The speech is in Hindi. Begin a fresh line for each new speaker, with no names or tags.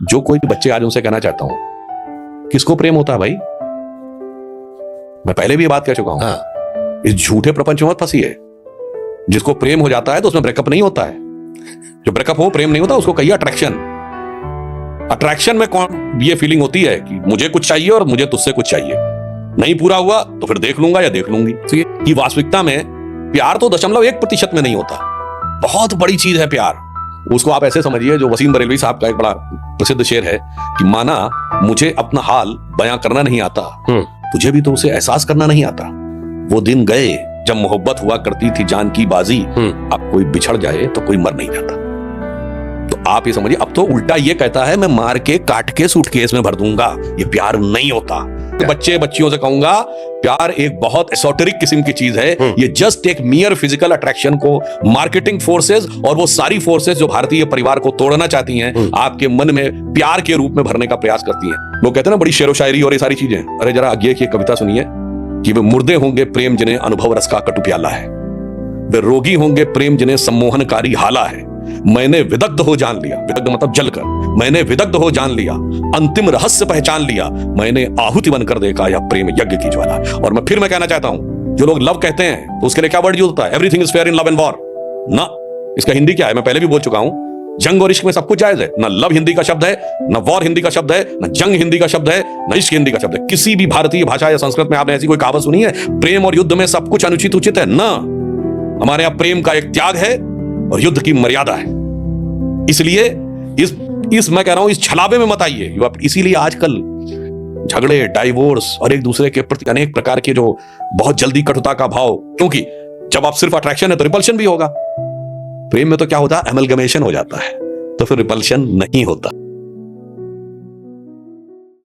जो कोई भी बच्चे आज उनसे कहना चाहता हूं, किसको प्रेम होता है भाई? मैं पहले भी ये बात कह चुका हूं।
हाँ।
इस झूठे प्रपंच में मत फंसिए। जिसको प्रेम हो जाता है तो उसमें ब्रेकअप नहीं होता है। जो ब्रेकअप हो प्रेम नहीं होता, उसको कहिए अट्रैक्शन। अट्रैक्शन में कौन ये फीलिंग होती है कि मुझे कुछ चाहिए और मुझे तुझसे कुछ चाहिए, नहीं पूरा हुआ तो फिर देख लूंगा या देख लूंगी। कि वास्तविकता में प्यार तो 0.1% में नहीं होता। बहुत बड़ी चीज है प्यार। उसको आप ऐसे समझिए, जो वसीम बरेलवी साहब का एक बड़ा प्रसिद्ध शेर है कि माना मुझे अपना हाल बयां करना नहीं आता, तुझे भी तो उसे एहसास करना नहीं आता। वो दिन गए जब मोहब्बत हुआ करती थी जान की बाजी, अब कोई बिछड़ जाए तो कोई मर नहीं जाता। तो आप ये समझिए, अब तो उल्टा ये कहता है मैं मार के काट के सूटकेस में भर दूंगा। ये प्यार नहीं होता। तो बच्चे बच्चियों से कहूंगा, प्यार एक बहुत एसोटेरिक किस्म की चीज है। ये जस्ट एक मियर फिजिकल अट्रैक्शन को मार्केटिंग फोर्सेस और वो सारी फोर्सेस जो भारतीय परिवार को तोड़ना चाहती हैं, आपके मन में प्यार के रूप में भरने का प्रयास करती हैं। लोग कहते हैं ना बड़ी शेरो शायरी और ये सारी चीजें। अरे जरा आगे की कविता सुनिए कि वे मुर्दे होंगे प्रेम जिन्हें अनुभव रस का कटु प्याला है, वे रोगी होंगे प्रेम जिन्हें सम्मोहनकारी हाला है। मैंने विदग्ध हो जान लिया, विदग्ध मतलब जलकर, मैंने विदग्ध हो जान लिया, अंतिम रहस्य पहचान लिया, मैंने आहुति बनकर देखा यह प्रेम यज्ञ की ज्वाला। और मैं कहना चाहता हूं, जो लोग लव कहते हैं तो उसके लिए क्या वर्ड यूज होता है? Everything is fair in love and war. ना, इसका हिंदी क्या है? मैं पहले भी बोल चुका हूं, जंग और इश्क में सब कुछ जायज है। ना लव हिंदी का शब्द है, ना वॉर हिंदी का शब्द है, ना जंग हिंदी का शब्द है, ना इश्क हिंदी का शब्द है। किसी भी भारतीय भाषा या संस्कृत में आपने ऐसी कोई कहावत सुनी है प्रेम और युद्ध में सब कुछ अनुचित उचित है? ना, हमारे यहां प्रेम का एक त्याग है और युद्ध की मर्यादा है। इसलिए इस मैं कह रहा हूं, इस छलावे में मत आइए। इसीलिए आजकल झगड़े, डाइवोर्स और एक दूसरे के प्रति अनेक प्रकार के जो बहुत जल्दी कटुता का भाव, क्योंकि जब आप सिर्फ अट्रैक्शन है तो रिपल्शन भी होगा। प्रेम में तो क्या होता है? एमलगमेशन हो जाता है, तो फिर रिपल्शन नहीं होता।